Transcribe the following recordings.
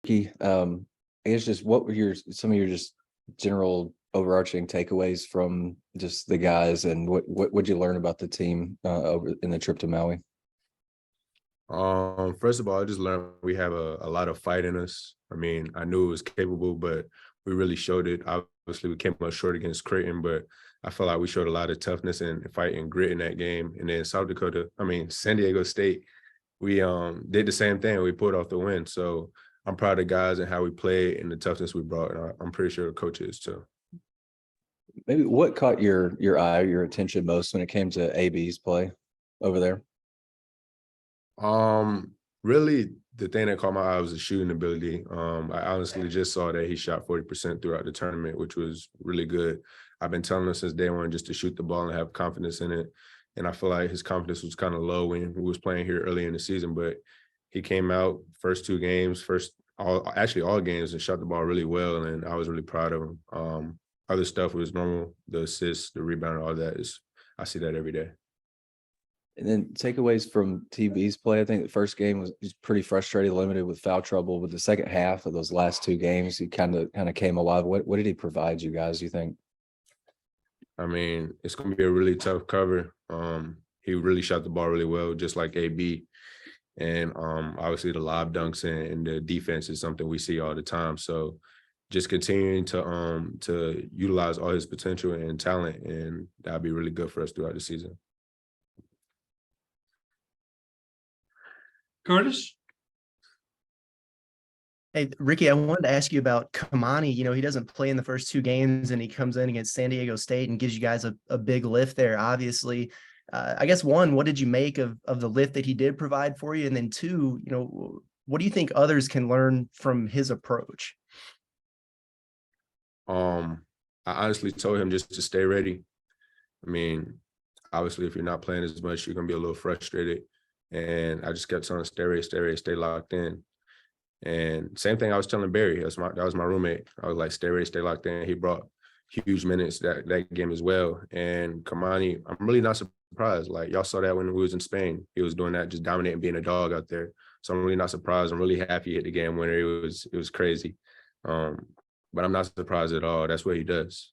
Ricky, I guess just what were some of your just general overarching takeaways from just the guys, and what would you learn about the team over in the trip to Maui? First of all, I just learned we have a lot of fight in us. I mean, I knew it was capable, but we really showed it. Obviously, we came up short against Creighton, but I felt like we showed a lot of toughness and fight and grit in that game. And then San Diego State, we did the same thing. We pulled off the win. So I'm proud of the guys and how we played and the toughness we brought. And I'm pretty sure the coach is too. Maybe what caught your eye, your attention most when it came to AB's play over there? Really, the thing that caught my eye was the shooting ability. I honestly just saw that he shot 40% throughout the tournament, which was really good. I've been telling him since day one just to shoot the ball and have confidence in it. And I feel like his confidence was kind of low when he was playing here early in the season, but he came out first two games, all games, and shot the ball really well. And I was really proud of him. Other stuff was normal, the assists, the rebound, all that is I see that every day. And then takeaways from TV's play. I think the first game was pretty frustrating, limited with foul trouble. But the second half of those last two games, he kind of came alive. What did he provide you guys, you think? I mean, it's going to be a really tough cover. He really shot the ball really well, just like AB. And obviously the lob dunks and the defense is something we see all the time. So just continuing to utilize all his potential and talent, and that'll be really good for us throughout the season. Curtis? Hey, Ricky, I wanted to ask you about Kamani. He doesn't play in the first two games and he comes in against San Diego State and gives you guys a big lift there, obviously. I guess one, what did you make of the lift that he did provide for you? And then two, what do you think others can learn from his approach? I honestly told him just to stay ready. I mean, obviously, if you're not playing as much, you're gonna be a little frustrated. And I just kept telling him, stay ready, stay ready, stay locked in. And same thing I was telling Barry. That was my roommate. I was like, stay ready, stay locked in. He brought huge minutes that game as well. And Kamani, I'm really not surprised. Like y'all saw that when we was in Spain. He was doing that, just dominating, being a dog out there. So I'm really not surprised. I'm really happy he hit the game winner. It was crazy. But I'm not surprised at all. That's what he does.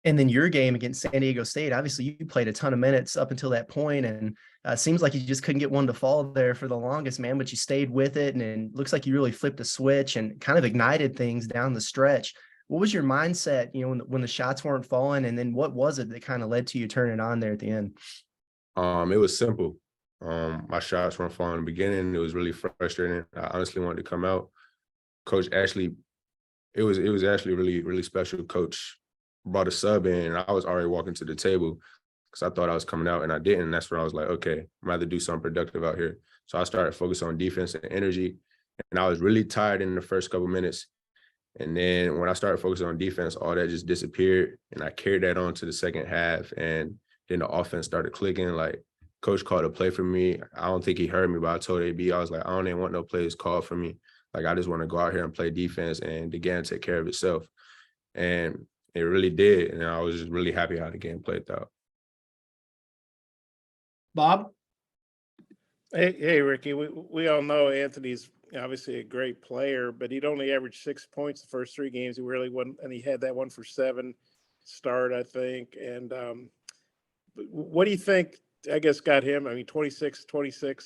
And then your game against San Diego State, obviously you played a ton of minutes up until that point, and seems like you just couldn't get one to fall there for the longest, man, but you stayed with it, and it looks like you really flipped a switch and kind of ignited things down the stretch. What was your mindset, when the shots weren't falling, and then what was it that kind of led to you turning it on there at the end? It was simple. My shots weren't falling in the beginning. It was really frustrating. I honestly wanted to come out. Coach actually, it was actually really, really special. Coach brought a sub in, and I was already walking to the table because I thought I was coming out and I didn't. And that's when I was like, okay, I'm rather do something productive out here. So I started focusing on defense and energy. And I was really tired in the first couple minutes. And then when I started focusing on defense, all that just disappeared. And I carried that on to the second half. And then the offense started clicking. Like, coach called a play for me. I don't think he heard me, but I told AB, I was like, I don't even want no plays called for me. Like, I just want to go out here and play defense, and the game take care of itself. And it really did. And I was just really happy how the game played out. Bob? Hey, Ricky. We all know Anthony's obviously a great player, but he'd only averaged 6 points the first three games. He really wasn't, and he had that 1 for 7 start, I think. And what do you think, I guess, got him? I mean, 26,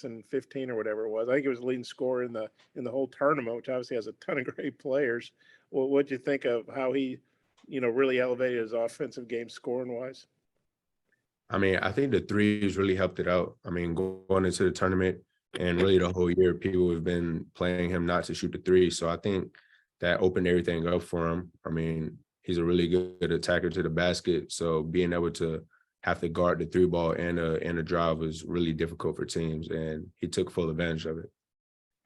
and 15 or whatever it was. I think he was the leading scorer in the whole tournament, which obviously has a ton of great players. Well, what'd you think of how he, really elevated his offensive game scoring wise? I mean, I think the threes really helped it out. I mean, going into the tournament and really the whole year, people have been playing him not to shoot the three. So I think that opened everything up for him. I mean, he's a really good attacker to the basket. So being able to have to guard the three ball and a drive was really difficult for teams, and he took full advantage of it.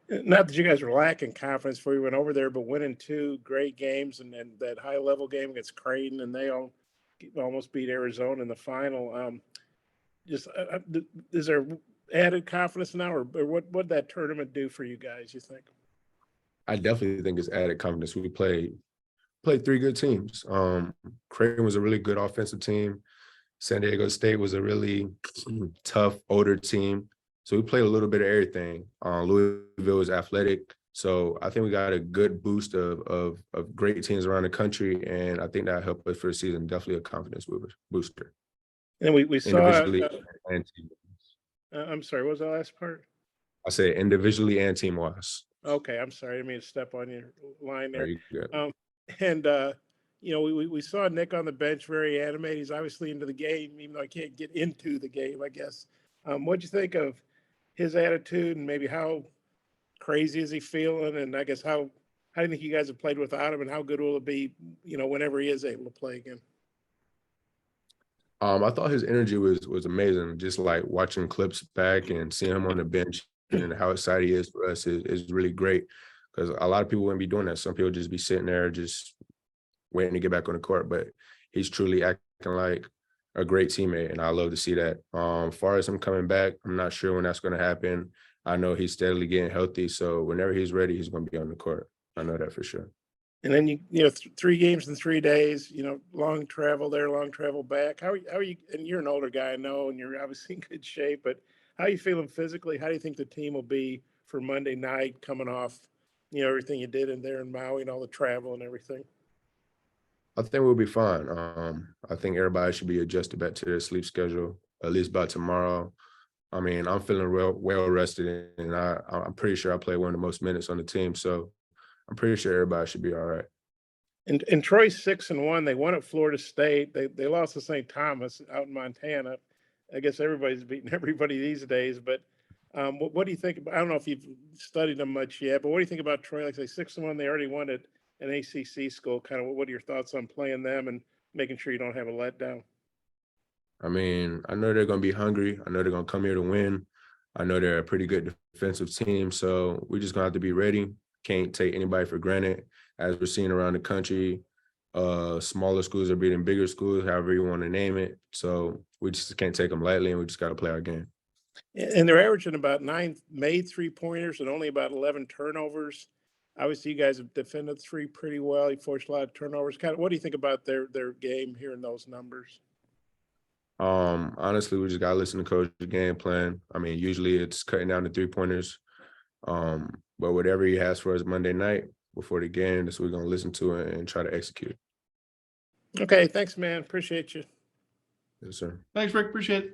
Not that you guys were lacking confidence before you went over there, but winning two great games and that high level game against Creighton, and they almost beat Arizona in the final. Is there added confidence now, or what did that tournament do for you guys, you think? I definitely think it's added confidence. We played three good teams. Creighton was a really good offensive team. San Diego State was a really tough, older team. So we played a little bit of everything. Louisville was athletic. So I think we got a good boost of great teams around the country, and I think that helped us for the season. Definitely a confidence booster. And we saw, Individually and team. I'm sorry, what was that last part? I say individually and team wise. Okay, I'm sorry, I didn't mean to step on your line there. Very good. And you know, we saw Nick on the bench, very animated. He's obviously into the game, even though I can't get into the game, I guess. What'd you think of his attitude, and maybe how crazy is he feeling? And I guess how do you think you guys have played without him, and how good will it be, you know, whenever he is able to play again? I thought his energy was amazing. Just like watching clips back and seeing him on the bench and how excited he is for us is really great, because a lot of people wouldn't be doing that. Some people just be sitting there just waiting to get back on the court, but he's truly acting like a great teammate, and I love to see that. As far as him coming back, I'm not sure when that's going to happen. I know he's steadily getting healthy, so whenever he's ready, he's going to be on the court. I know that for sure. And then you know, 3 games in 3 days, you know, long travel there, long travel back. How are you? And you're an older guy, I know, and you're obviously in good shape. But how are you feeling physically? How do you think the team will be for Monday night, coming off, you know, everything you did in there in Maui and all the travel and everything? I think we'll be fine. I think everybody should be adjusted back to their sleep schedule at least by tomorrow. I mean, I'm feeling well rested, and I'm pretty sure I played one of the most minutes on the team, so I'm pretty sure everybody should be all right. And Troy's 6-1. They won at Florida State. They lost to St. Thomas out in Montana. I guess everybody's beating everybody these days. But what do you think? I don't know if you've studied them much yet, but what do you think about Troy? Like, say 6-1, they already won at an ACC school. Kind of, what are your thoughts on playing them and making sure you don't have a letdown? I mean, I know they're going to be hungry. I know they're going to come here to win. I know they're a pretty good defensive team, so we're just going to have to be ready. Can't take anybody for granted. As we're seeing around the country, smaller schools are beating bigger schools, however you want to name it. So we just can't take them lightly, and we just got to play our game. And they're averaging about 9 made 3-pointers and only about 11 turnovers. Obviously, you guys have defended 3 pretty well. You forced a lot of turnovers. Kind of, what do you think about their game here in those numbers? Honestly, we just gotta listen to coach's game plan. I mean, usually it's cutting down the 3-pointers. But whatever he has for us Monday night before the game, that's what we're gonna listen to and try to execute. Okay, thanks, man. Appreciate you. Yes, sir. Thanks, Rick. Appreciate it.